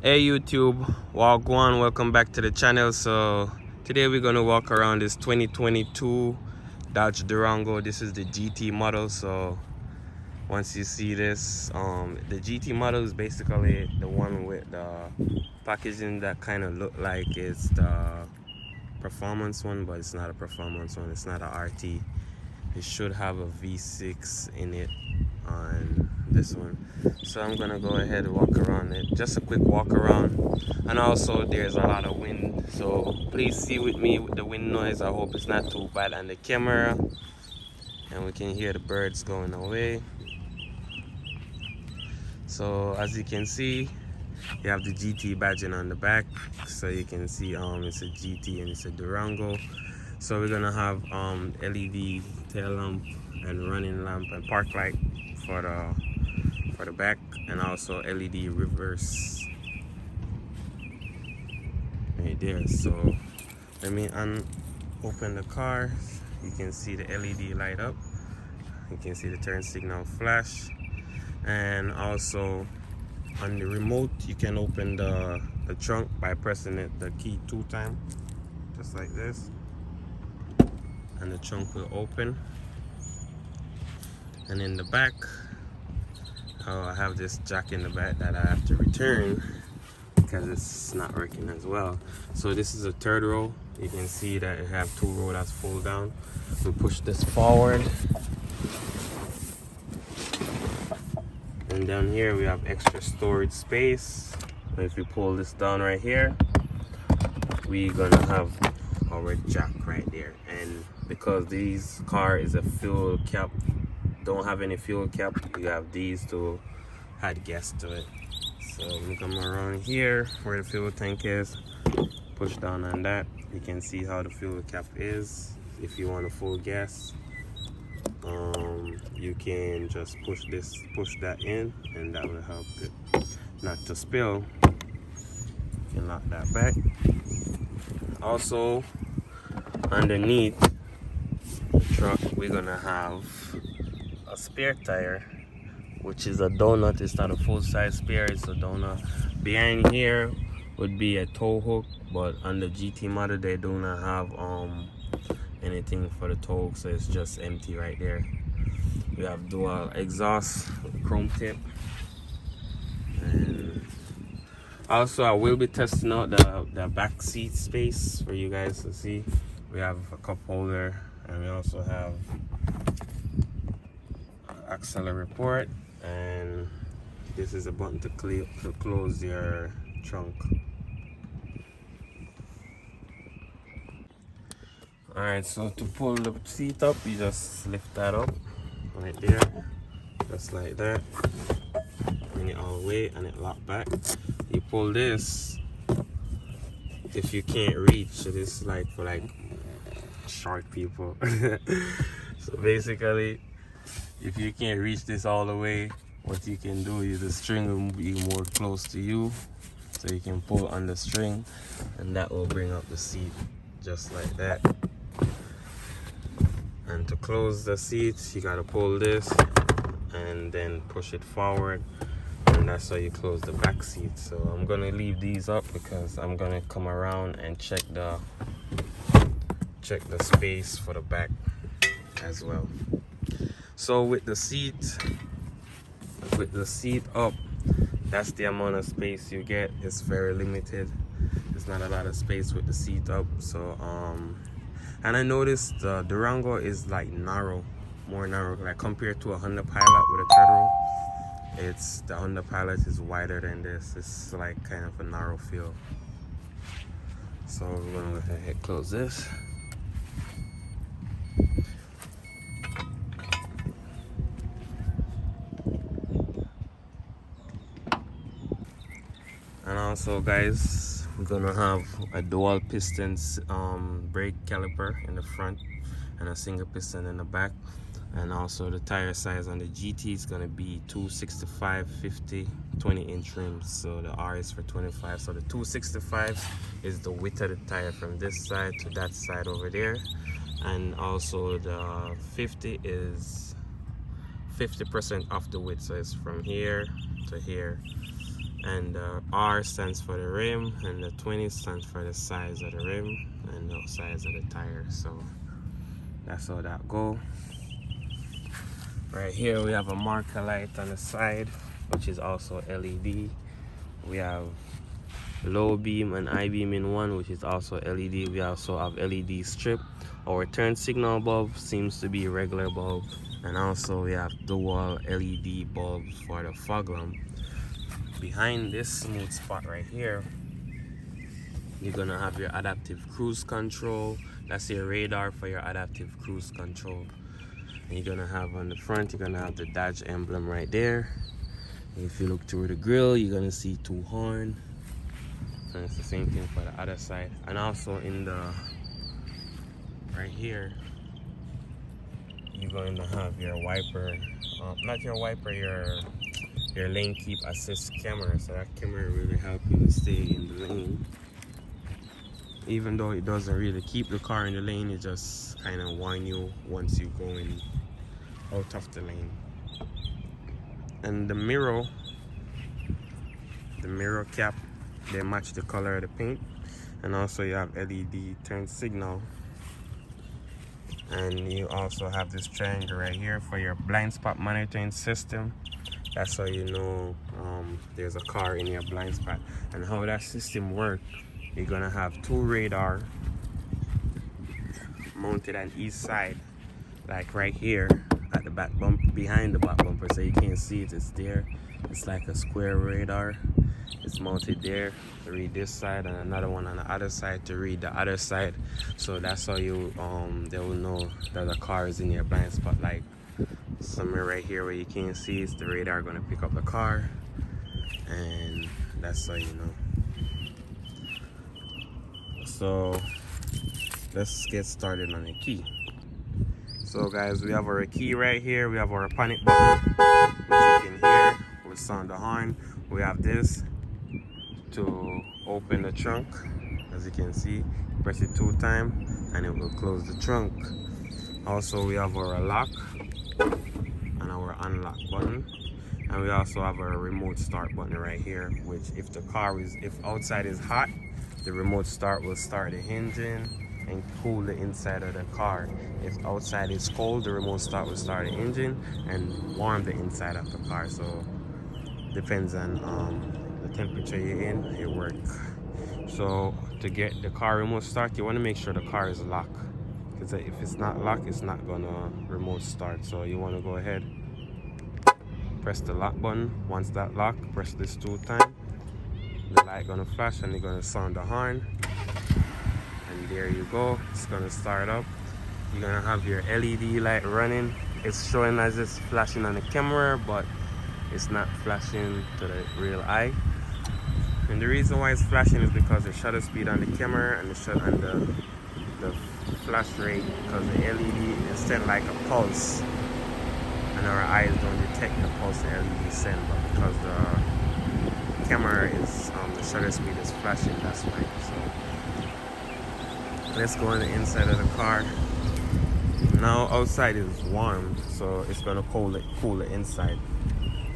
Hey YouTube, Wagwan, welcome back to the channel. So today we're gonna walk around this 2022 Dodge Durango. This is the GT model. So once you see this, the GT model is basically the one with the packaging that kind of look like it's the performance one, but it's not a performance one. It's not a RT. It should have a V6 in it on this one. So I'm gonna go ahead and walk around it, just a quick walk around. And also there's a lot of wind, so please see with me with the wind noise. I hope it's not too bad on the camera, and we can hear the birds going away. So as you can see, you have the GT badging on the back, so you can see it's a GT and it's a Durango. So we're gonna have LED tail lamp and running lamp and park light for the back, and also LED reverse right there. So let me open the car. You can see the LED light up. You can see the turn signal flash, and also on the remote you can open the trunk by pressing the key 2 times, just like this, and the trunk will open. And in the back, I have this jack in the back that I have to return because it's not working as well. So this is a third row. You can see that it have 2 rows that's fold down. We push this forward, and down here we have extra storage space. If we pull this down right here, we're gonna have our jack right there. And because this car is a fuel cap, don't have any fuel cap, you have these to add gas to it. So we come around here where the fuel tank is, push down on that. You can see how the fuel cap is. If you want a full gas, you can just push that in, and that will help it not to spill. You can lock that back. Also underneath the truck we're gonna have a spare tire, which is a donut. It's not a full-size spare, it's a donut. Behind here would be a tow hook, but on the GT model they do not have anything for the tow hook, so it's just empty right there. We have dual exhaust with chrome tip, and also I will be testing out the back seat space for you guys to see. We have a cup holder, and we also have accelerator port, and this is a button to close your trunk. Alright, so to pull the seat up, you just lift that up right there, just like that. Bring it all the way and it lock back. You pull this if you can't reach. So this is like for short people. So basically, if you can't reach this all the way, what you can do is the string will be more close to you, so you can pull on the string, and that will bring up the seat just like that. And to close the seats, you gotta pull this and then push it forward, and that's how you close the back seat. So I'm gonna leave these up because I'm gonna come around and check the space for the back as well. So with the seat up, that's the amount of space you get. It's very limited. There's not a lot of space with the seat up. So and I noticed the Durango is like more narrow, like compared to a Honda Pilot with a third row. The Honda Pilot is wider than this. It's like kind of a narrow feel. So we're gonna go ahead and close this. And also guys, we're gonna have a dual piston brake caliper in the front and a single piston in the back. And also the tire size on the GT is gonna be 265, 50, 20-inch rims. So the R is for 25. So the 265 is the width of the tire from this side to that side over there. And also the 50 is 50% off the width, so it's from here to here. And the R stands for the rim, and the 20 stands for the size of the rim and the size of the tire. So that's how that go. Right here we have a marker light on the side, which is also LED. We have low beam and high beam in one, which is also LED. We also have LED strip. Our turn signal bulb seems to be a regular bulb, and also we have dual LED bulbs for the fog lamp. Behind this smooth spot right here, you're gonna have your adaptive cruise control. That's your radar for your adaptive cruise control. And you're gonna have on the front, you're gonna have the Dodge emblem right there. If you look through the grill, you're gonna see 2 horns. And it's the same thing for the other side. And also in the right here, you're going to have your wiper, not your wiper, your lane keep assist camera. So that camera really helps you to stay in the lane. Even though it doesn't really keep the car in the lane, it just kind of warn you once you go in out of the lane. And the mirror cap, they match the color of the paint. And also you have LED turn signal. And you also have this triangle right here for your blind spot monitoring system. That's how you know there's a car in your blind spot. And how that system works, you're gonna have 2 radar mounted on each side, like right here at the back bumper, behind the back bumper, so you can't see it. It's there. It's like a square radar. It's mounted there to read this side, and another one on the other side to read the other side. So that's how you they will know that the car is in your blind spot. Like somewhere right here where you can't see, it's the radar gonna pick up the car, and that's how you know. So let's get started on the key. So guys, we have our key right here. We have our panic button, which you can hear will sound the horn. We have this to open the trunk. As you can see, press it 2 times and it will close the trunk. Also we have our lock and our unlock button, and we also have our remote start button right here, which if outside is hot, the remote start will start the engine and cool the inside of the car. If outside is cold, the remote start will start the engine and warm the inside of the car. So depends on the temperature you're in, it works. So to get the car remote start, you want to make sure the car is locked, because if it's not locked, it's not gonna remote start. So you want to go ahead, press the lock button. Once that lock, press this 2 times. The light gonna flash and you're gonna sound the horn, and there you go. It's gonna start up. You're gonna have your LED light running. It's showing as it's flashing on the camera, but it's not flashing to the real eye. And the reason why it's flashing is because the shutter speed on the camera and the flash rate, because the LED is sent like a pulse, and our eyes don't detect the pulse the LED send, but because the camera is the shutter speed is flashing, that's why. So let's go on the inside of the car. Now outside is warm, so it's gonna cool the inside.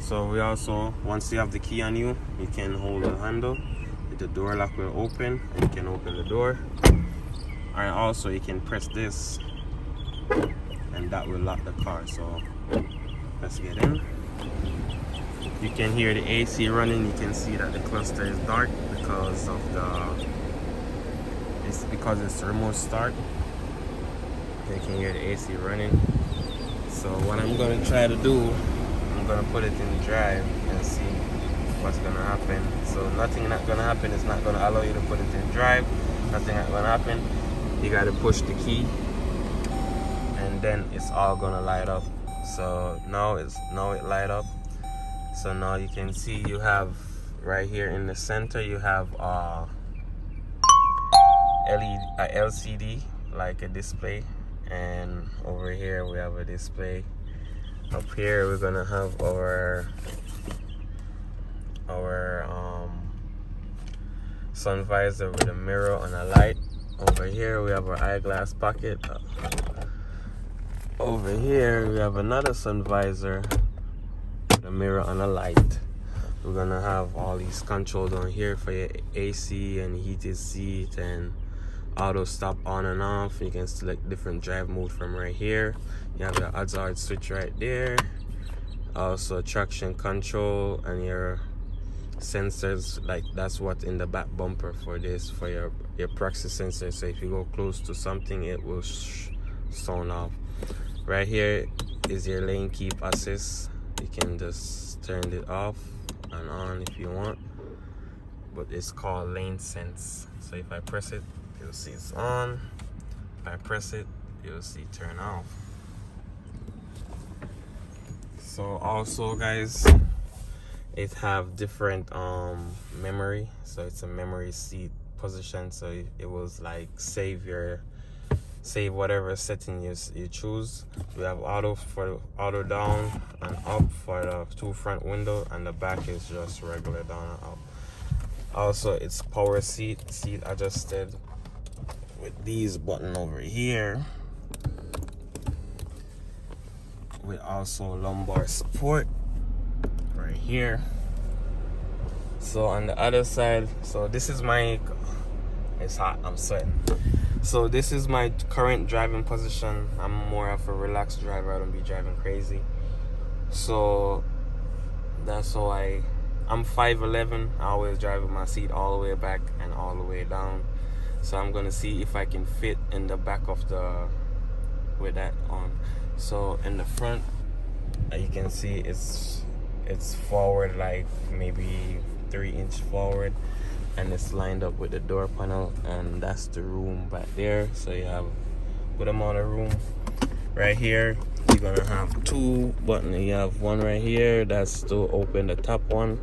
So we also, once you have the key on you, you can hold the handle, the door lock will open and you can open the door. And also you can press this and that will lock the car. So let's get in. You can hear the AC running. You can see that the cluster is dark because of it's remote start. You can hear the AC running. So what I'm gonna try to do, I'm gonna put it in drive and see what's gonna happen. So nothing not gonna happen. It's not gonna allow you to put it in drive. Nothing not gonna happen. You gotta push the key and then it's all gonna light up. So now it light up. So now you can see you have right here in the center, you have LCD, like a display, and over here we have a display. Up here we're gonna have our sun visor with a mirror and a light. Over here we have our eyeglass pocket. Over here we have another sun visor, a mirror and a light. we're gonna have all these controls on here for your AC and heated seat and auto stop on and off. You can select different drive mode from right here. You have your hazard switch right there, also traction control and your sensors. Like that's what in the back bumper for this, for your proxy sensor. So if you go close to something, it will sound off. Right here is your lane keep assist. You can just turn it off and on if you want, but it's called lane sense. So if I press it, you'll see it's on. If I press it, you'll see turn off. So also guys, it have different memory. So it's a memory seat position, so it was like save whatever setting you choose. We have auto for auto down and up for the 2 front window, and the back is just regular down and up. Also it's power seat adjusted with these button over here, with also lumbar support right here. So on the other side, so this is my, it's hot, I'm sweating. So this is my current driving position. I'm more of a relaxed driver. I don't be driving crazy. So that's why I'm 5'11". I always drive with my seat all the way back and all the way down. So I'm gonna see if I can fit in the back of the, with that on. So in the front, you can see it's forward like maybe 3-inch forward, and it's lined up with the door panel, and that's the room back there. So you have a good amount of room. Right here you're gonna have 2 buttons. You have one right here, that's to open the top one.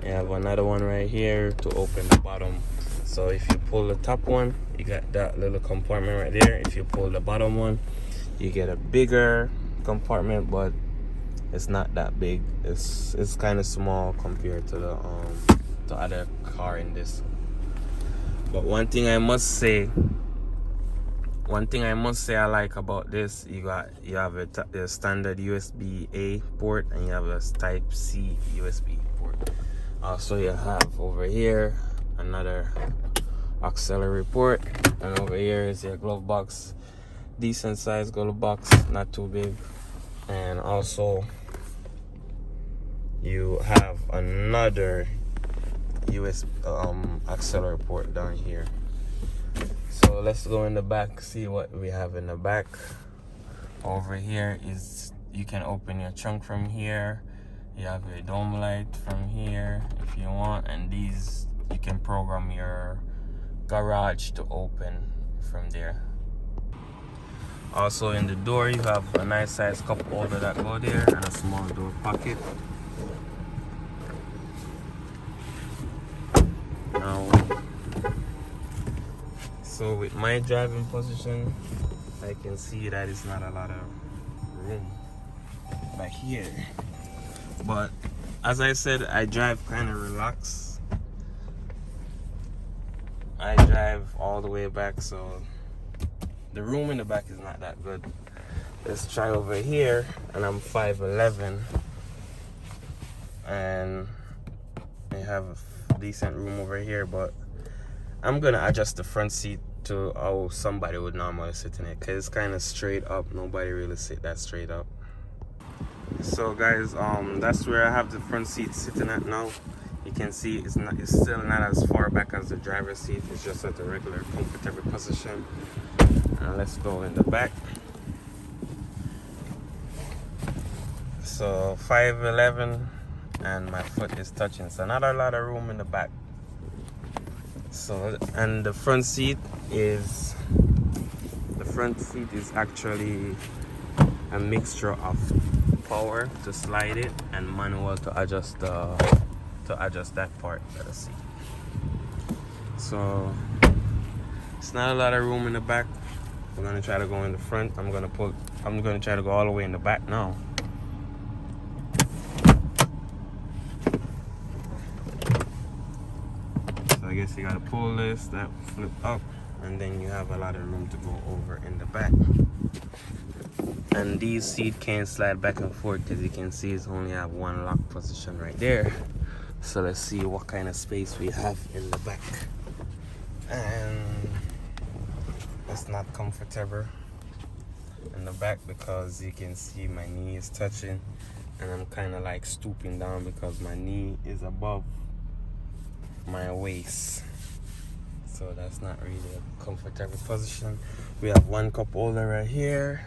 You have another one right here to open the bottom. So if you pull the top one, you got that little compartment right there. If you pull the bottom one, you get a bigger compartment, but it's not that big. It's kind of small compared to the other car in this. But one thing I must say I like about this, you have a standard USB-A port, and you have a Type-C USB port. Also you have over here another auxiliary port, and over here is your glove box. Decent size glove box, not too big. And also you have another USB auxiliary port down here. So let's go in the back, see what we have in the back. Over here is, you can open your trunk from here. You have a dome light from here if you want, and these you can program your garage to open from there. Also in the door you have a nice size cup holder that go there, and a small door pocket. Now, so with my driving position, I can see that it's not a lot of room back here. But as I said, I drive kind of relaxed. I drive all the way back, so the room in the back is not that good. Let's try over here, and I'm 5'11", and I have a decent room over here, but I'm gonna adjust the front seat to how somebody would normally sit in it, because it's kind of straight up. Nobody really sit that straight up. So guys, that's where I have the front seat sitting at now. You can see it's still not as far back as the driver's seat. It's just at the regular comfortable position. And let's go in the back. So 5'11", and my foot is touching, so not a lot of room in the back. So, and the front seat is actually a mixture of power to slide it and manual to adjust that part of the seat. So it's not a lot of room in the back. I'm gonna try to go in the front. I'm gonna try to go all the way in the back now. So I guess you gotta pull this, that flip up, and then you have a lot of room to go over in the back. And these seats can slide back and forth. As you can see, it's only have one lock position right there. So let's see what kind of space we have in the back. And it's not comfortable in the back because you can see my knee is touching, and I'm kind of like stooping down because my knee is above my waist. So that's not really a comfortable position. We have one cup holder right here,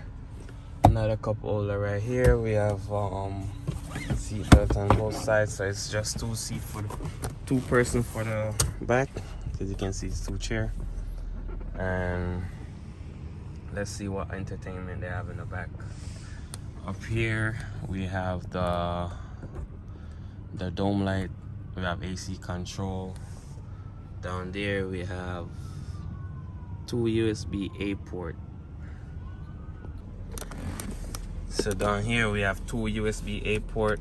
another cup holder right here. We have seat belt on both sides, so it's just two person for the back. As you can see, it's two chair. And let's see what entertainment they have in the back. Up here we have the dome light. We have AC control. Down there we have two USB-A port. So down here we have two USB-A port,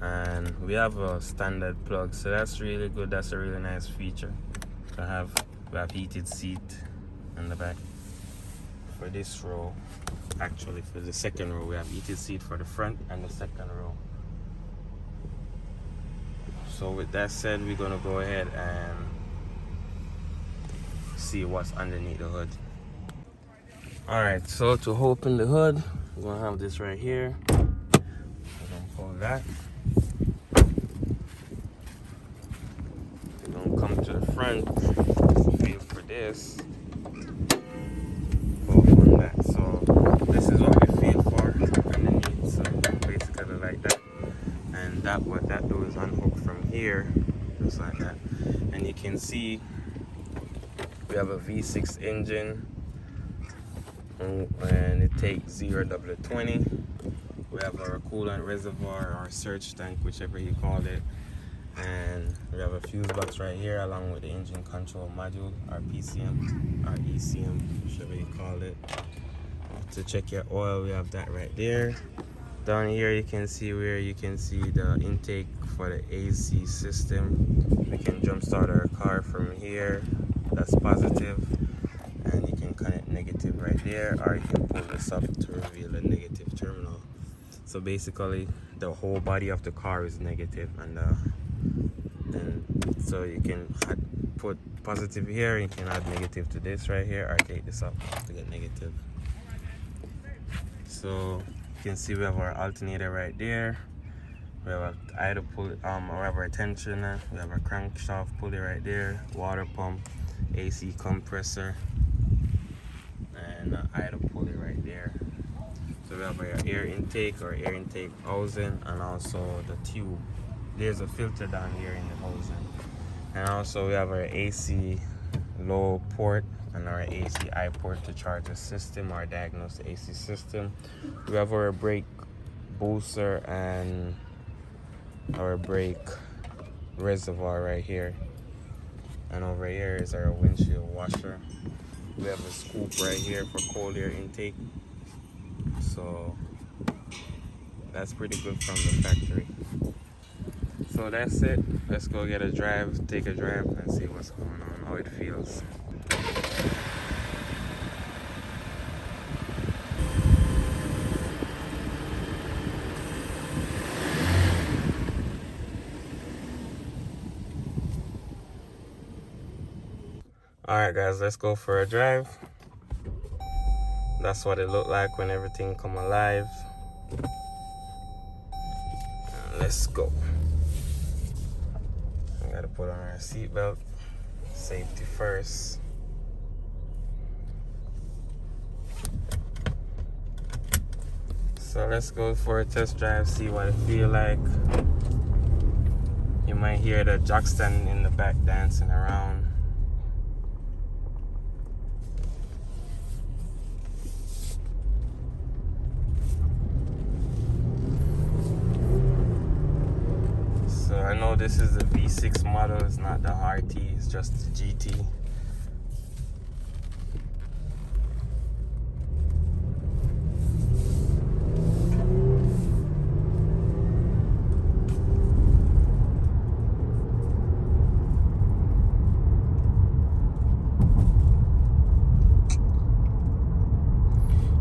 and we have a standard plug, so that's really good. That's a really nice feature to have. We have heated seat in the back for this row. Actually, for the second row we have heated seat for the front and the second row. So with that said, we're gonna go ahead and see what's underneath the hood. Alright, so to open the hood, we're gonna have this right here. We're gonna pull that. We're gonna come to the front, feel for this. Open that. So this is what we feel for underneath. So basically like that. And what that do is unhook from here, just like that. And you can see we have a V6 engine, and it takes 0W20. We have our coolant reservoir, our surge tank, whichever you call it, and we have a fuse box right here along with the engine control module, our PCM, our ECM, whichever you call it. To check your oil, we have that right there. Down here you can see the intake for the AC system. We can jump start our car from here. That's positive, and you can connect negative right there, or you can pull this up to reveal the negative terminal. So basically the whole body of the car is negative, and so you can put positive here, you can add negative to this right here, or take this up to get negative. So you can see we have our alternator right there. We have our idle pulley, we have our tensioner, we have our crankshaft pulley right there, water pump, AC compressor, and idle pulley right there. So we have our air intake housing, and also the tube. There's a filter down here in the housing. And also we have our AC low port and our AC high port to charge the system or diagnose the AC system. We have our brake booster and our brake reservoir right here. And over here is our windshield washer. We have a scoop right here for cold air intake. So that's pretty good from the factory. So that's it. Let's go get a drive, take a drive, and see what's going on, how it feels. Alright guys, let's go for a drive. That's what it looked like when everything come alive. Let's go. We gotta put on our seatbelt. Safety first. So let's go for a test drive, see what it feel like. You might hear the jack stand in the back dancing around. I know this is the V6 model, it's not the RT, it's just the GT.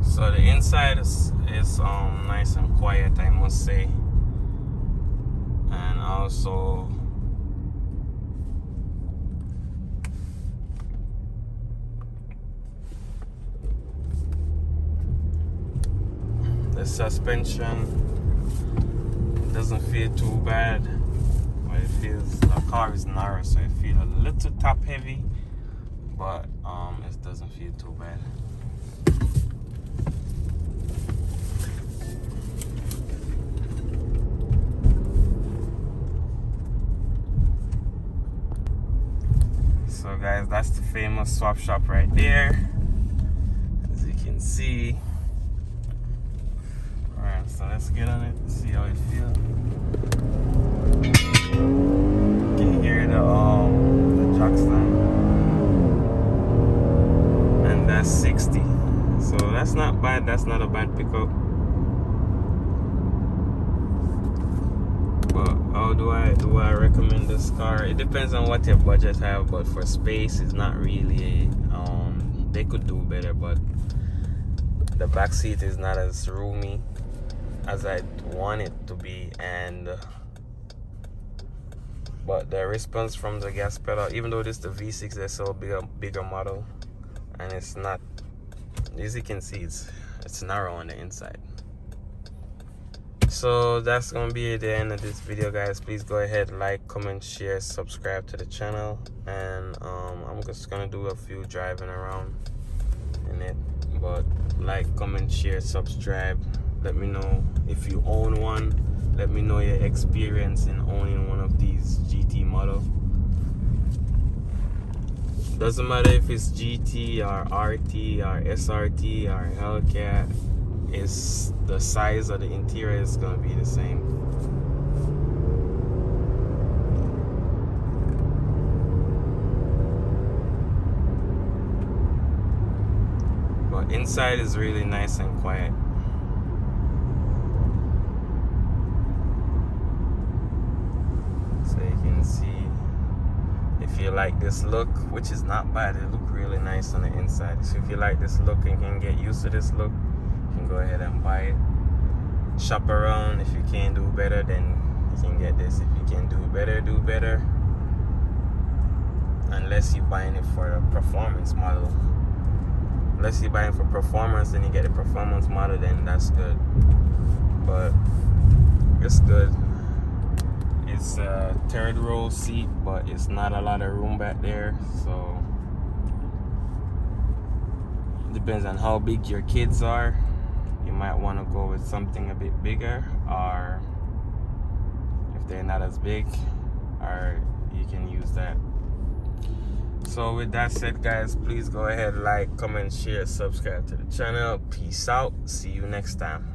So the inside is nice and quiet, I must say. And also The suspension doesn't feel too bad, but it feels, the car is narrow, so it feels a little top heavy, but it doesn't feel too bad. So guys, that's the famous swap shop right there, as you can see. Alright, so let's get on it and see how it feels. You can hear the Jackson, and that's 60. So that's not bad. That's not a bad pickup. But how do I recommend this car? It depends on what your budget have, but for space, it's not really. They could do better, but the back seat is not as roomy as I want it to be, and but the response from the gas pedal, even though this is the V6, they're so bigger model, and it's not, as you can see, it's narrow on the inside. So that's gonna be the end of this video, guys. Please go ahead, like, comment, share, subscribe to the channel, and I'm just gonna do a few driving around in it. But like, comment, share, subscribe. Let me know if you own one. Let me know your experience in owning one of these GT model. Doesn't matter if it's GT or RT or SRT or Hellcat. It's the size of the interior is gonna be the same. But inside is really nice and quiet. So you can see, if you like this look, which is not bad, it looks really nice on the inside. So if you like this look and can get used to this look, you can go ahead and buy it. Shop around. If you can't do better, then you can get this. If you can do better, do better. Unless you're buying it for a performance model. Unless you're buying for performance, then you get a performance model, then that's good. But it's good. It's a third row seat, but it's not a lot of room back there, so it depends on how big your kids are. You might want to go with something a bit bigger, or if they're not as big, or you can use that. So with that said, guys, please go ahead, like, comment, share, subscribe to the channel. Peace out. See you next time.